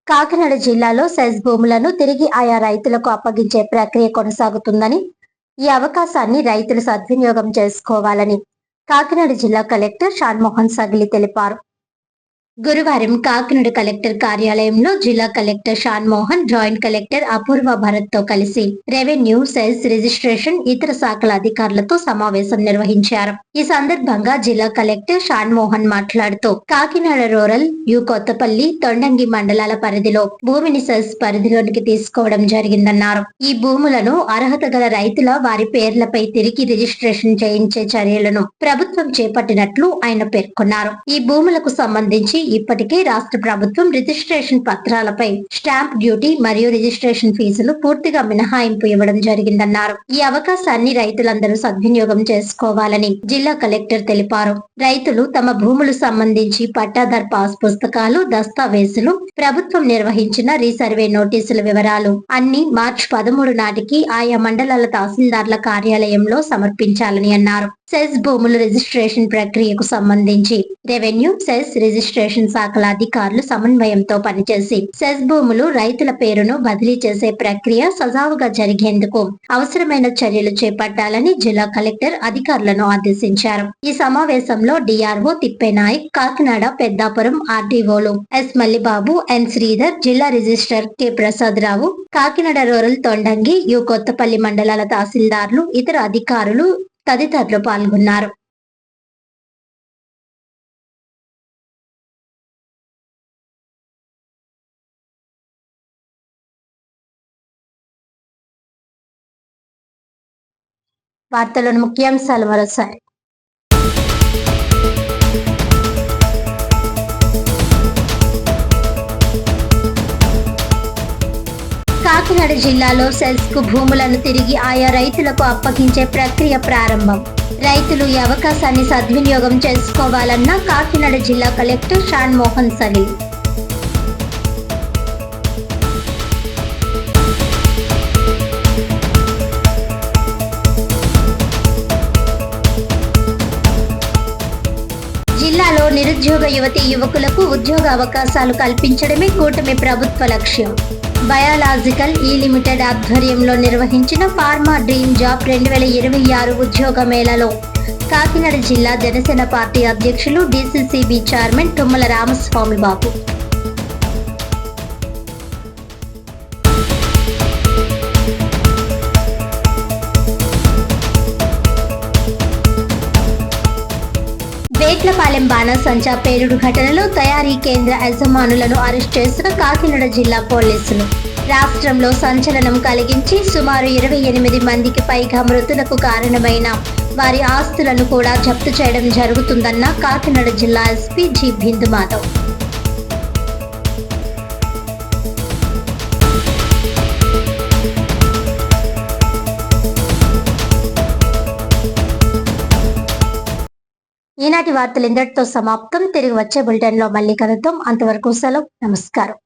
కాకినాడ జిల్లాలో సెజ్ భూములను తిరిగి ఆయా రైతులకు అప్పగించే ప్రక్రియ కొనసాగుతుందని, ఈ అవకాశాన్ని రైతులు సద్వినియోగం చేసుకోవాలని కాకినాడ జిల్లా కలెక్టర్ షాన్మోహన్ సగిలి తెలిపారు. గురువారం కాకినాడ కలెక్టర్ కార్యాలయంలో జిల్లా కలెక్టర్ షాన్మోహన్, జాయింట్ కలెక్టర్ అపూర్వ భరత్ తో కలిసి రెవెన్యూ, సెస్, రిజిస్ట్రేషన్, ఇతర శాఖల అధికారులతో సమావేశం నిర్వహించారు. ఈ సందర్భంగా జిల్లా కలెక్టర్ షాన్మోహన్ మాట్లాడుతూ, కాకినాడ రూరల్, యు కొత్తపల్లి, తొండంగి మండలాల పరిధిలో భూమిని సెస్ పరిధిలోనికి తీసుకోవడం జరిగిందన్నారు. ఈ భూములను అర్హత గల రైతుల వారి పేర్లపై తిరిగి రిజిస్ట్రేషన్ చేయించే చర్యలను ప్రభుత్వం చేపట్టినట్లు ఆయన పేర్కొన్నారు. ఈ భూములకు సంబంధించి ఇప్పటికే రాష్ట్ర ప్రభుత్వం రిజిస్ట్రేషన్ పత్రాలపై స్టాంప్ డ్యూటీ మరియు రిజిస్ట్రేషన్ ఫీజులు పూర్తిగా మినహాయింపు ఇవ్వడం జరిగిందన్నారు. ఈ అవకాశాన్ని రైతులందరూ సద్వినియోగం చేసుకోవాలని జిల్లా కలెక్టర్ తెలిపారు. రైతులు తమ భూములు సంబంధించి పట్టాదార్ పాస్ పుస్తకాలు, దస్తావేజులు, ప్రభుత్వం నిర్వహించిన రీసర్వే నోటీసుల వివరాలు అన్ని మార్చి 13 నాటికి ఆయా మండలాల తహసీల్దార్ల కార్యాలయంలో సమర్పించాలని అన్నారు. సెస్ భూముల రిజిస్ట్రేషన్ ప్రక్రియకు సంబంధించి రెవెన్యూ, సెస్, రిజిస్ట్రేషన్ శాఖల అధికారులు సమన్వయంతో పనిచేసి సెస్ భూములు రైతుల పేరును బదిలీ చేసే ప్రక్రియ సజావుగా జరిగేందుకు అవసరమైన చర్యలు చేపట్టాలని జిల్లా కలెక్టర్ అధికారులను ఆదేశించారు. ఈ సమావేశంలో డిఆర్ఓ తిప్పేనాయక్, కాకినాడ పెద్దాపురం ఆర్డీఓలు ఎస్ మల్లిబాబు, ఎన్ శ్రీధర్, జిల్లా register K Prasad Rao, Kakinada rural, Thondangi, U Kothapalli మండలాల తహసీల్దార్లు, ఇతర అధికారులు తదితరులు పాల్గొన్నారు. వార్తలను ముఖ్యాంశాలు మరోసారి. కాకినాడ జిల్లాలో సెస్ కు భూములను తిరిగి ఆయా రైతులకు అప్పగించే ప్రక్రియ ప్రారంభం. రైతులు ఈ అవకాశాన్ని సద్వినియోగం చేసుకోవాలన్న కాకినాడ జిల్లా కలెక్టర్ షాన్మోహన్ సగిలి. జిల్లాలో నిరుద్యోగ యువతీ యువకులకు ఉద్యోగ అవకాశాలు కల్పించడమే కూటమి ప్రభుత్వ లక్ష్యం. బయాలాజికల్ ఈ లిమిటెడ్ ఆధ్వర్యంలో నిర్వహించిన ఫార్మా డ్రీమ్ జాబ్ 2026 ఉద్యోగ మేళాలో కాకినాడ జిల్లా జనసేన పార్టీ అధ్యక్షులు, డిసిసిబి చైర్మన్ తుమ్మల రామస్వామి బాబు. వేట్లపాలెం బాణసంచా పేలుడు ఘటనలో తయారీ కేంద్ర యజమానులను అరెస్ట్ చేసిన కాకినాడ జిల్లా పోలీసులు. రాష్ట్రంలో సంచలనం కలిగించి సుమారు 28 మందికి పైగా మృతులకు కారణమైన వారి ఆస్తులను కూడా జప్తు చేయడం జరుగుతుందన్న కాకినాడ జిల్లా ఎస్పీ జి బిందు మాధవ్. ఈనాటి వార్తలు ఇంతటితో సమాప్తం. తిరిగి వచ్చే బులెటిన్ లో మళ్ళీ కలుద్దాం. అంతవరకు సెలవు. నమస్కారం.